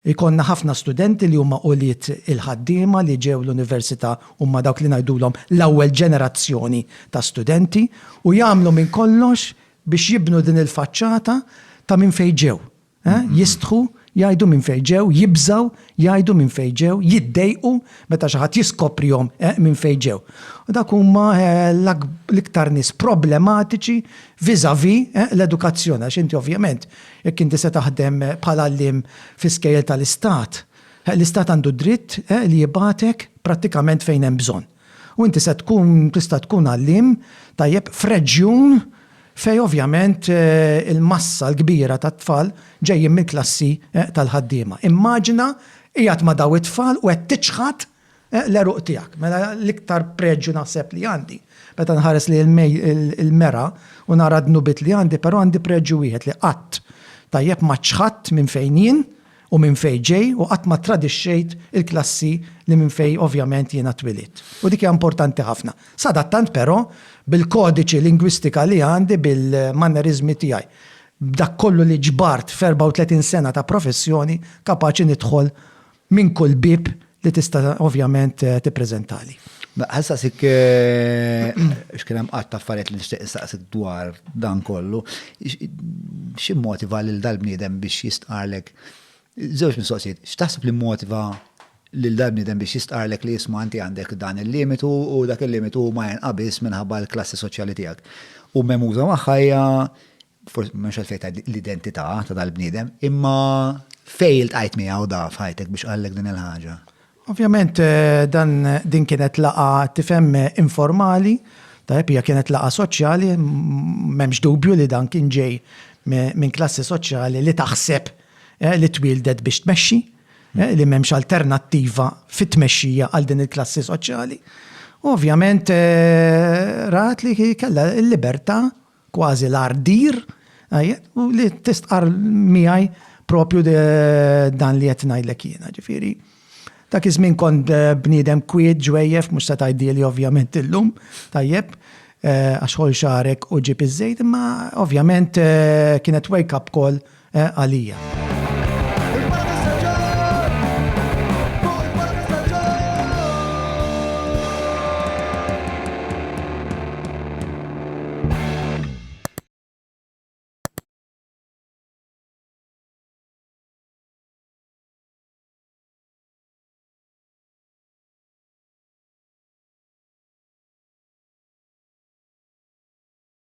Ikonna ħafna studenti li huma qoliet il-ħaddiema li ġew l-università huma dawk li ngħidulhom l-ewwel ġenerazzjoni ta' studenti u jagħmlu minn kollox biex jibnu din il-faċċata ta' minn fejn ġew. Jistħu jgħidu minn fejn ġew, jibżaw jgħidu minn fejn ġew, jiddejqu meta xi ħadd jiskoprihom minn fejn ġew. U dak huma l-iktar nies problematiċi viżavi l-edukazzjoni għax inti ovvjament jekk inti se taħdem bħala għalliem fi-skejjel tal-istat, l-istat għandu dritt li jibgħatek prattikament fejn hemm bżonn. U inti tista' tkun għalliem tajjeb f'reġjun fej ovvjament il-massa l-kbira ta' tfal ġejjin mill-klassi tal-ħaddiema. Immaġina qiegħed ma' daw it-tfal u qed tiċħad l-eruq tiegħek. Mela l-iktar preġġu naħseb li għandi. Meta nħares li il-mera u nara dnubit li għandi, però għandi preġġu wieħed li qatt tajjeb ma ċħadt minn fejn jien u minn fejn ġej u qatt ma tradixxejt il-klassi li minn fejn ovvjament jiena twilit. U dik hija importanti ħafna. Sadattant però bil-kodiċi lingwistika li għandi bil-mannerizmi tiegħi. Dak kollu li ġbart f'34 sena ta' professjoni kapaċi nidħol minn kull bib li tista' ovvjament tippreżentali. Ħassasik x'kien hemm qatt affarijiet li nixtieq insaqsik dwar dan kollu. X'immotiva lil dal-bniedem biex jistqarlek żewġ mistoqsijiet, x'taħseb li mmotiva lil dal-bniedem biex jistqarlek li jisma' inti għandek dan il-limitu u dak il-limitu ma jinqabis minħabba l-klassi soċjali tiegħek. U memuża magħha hija forsi mhux għalfejn l-identità ta' dal-bniedem, imma fejn iltqajt miegħu da f'ħajtek biex qallek din il-ħaġa. Ovvjament din kienet laqa tifhem informali, tajjeb hija kienet laqa soċjali, m'hemmx dubju li dan kien ġej minn klassi soċjali li taħseb li twildet biex tmexxi, li m'hemmx alternattiva fit-tmexxija għal din il-klassi soċjali. Ovvjament rat li kellha l-libertà kważi l-ardir u li tistqar miegħi propju dan li qed ngħidlek jiena. Ġifieri dak iż-żmien kont bniedem kwiet ġwejjef mhux se tgħidili ovvjament illum tajjeb għax ħol xarek u ġib iż-żejt, imma ovvjament kienet wake up call għalija.